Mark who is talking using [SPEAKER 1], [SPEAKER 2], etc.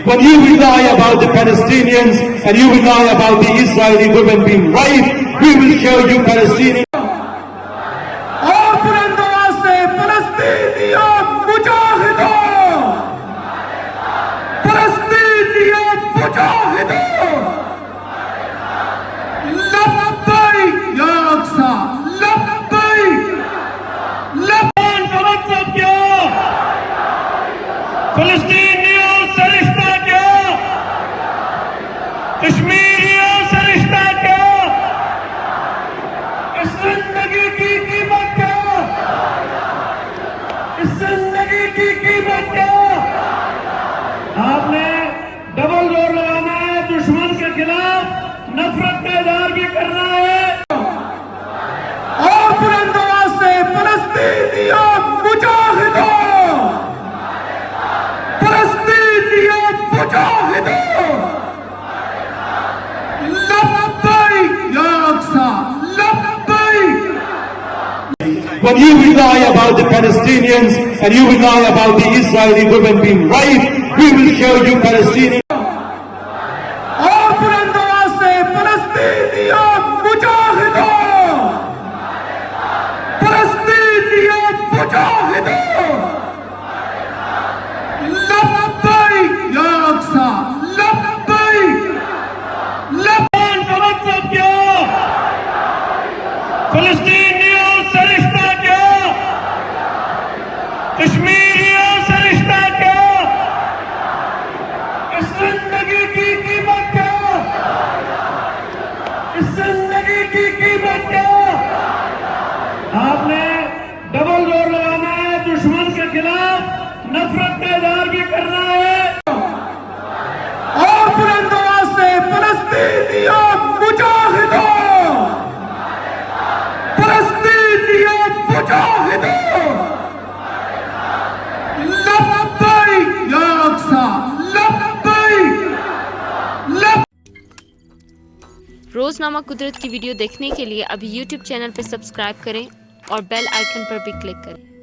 [SPEAKER 1] When you will lie about the Palestinians and you will lie about the Israeli women being raped, we will show you Palestinians.
[SPEAKER 2] और बुलंद आवाज से फलस्तीनियों मुजाहिदों, फलस्तीनियों मुजाहिदों, लब्बैक या अक्सा, लब्बैक, लब्बैक का मतलब क्या? फलस्तीनियों से रिश्ता क्या? कश्मीरियों से रिश्ता क्या? इस जिंदगी की कीमत क्या? इस जिंदगी की कीमत क्या? आपने डबल जोर लगाना है, दुश्मन के खिलाफ नफरत का इजहार भी करना है। और बुलंद आवाज से फलस्तीनियों मुजाहिदों, फलस्तीनियों मुजाहिदों, लब्बैक या अक्सा, लब्बैक।
[SPEAKER 1] When you will lie about the Palestinians and you will lie about the Israeli women being raped, we will show you Palestinians.
[SPEAKER 2] और बुलंद आवाज से फलस्तीनियों मुजाहिदों, फलस्तीनियों मुजाहिदों, लब्बैक या अक्सा, लब्बैक, लब्बैक का मतलब क्या? फलस्तीनियों से रिश्ता क्या? कश्मीरियों से रिश्ता क्या? इस जिंदगी की कीमत क्या? इस जिंदगी की कीमत क्या? आपने डबल जोर लगाना है, दुश्मन के खिलाफ नफरत का इजहार भी करना है। और बुलंद आवाज से फलस्तीनियों मुजाहिदों, फलस्तीनियों मुजाहिदों, लब्बैक या अक्सा, लब्बैक, लब्बैक।
[SPEAKER 3] रोज़नामा कुदरत की वीडियो देखने के लिए अभी YouTube चैनल पर सब्सक्राइब करें और बेल आइकन पर भी क्लिक करें।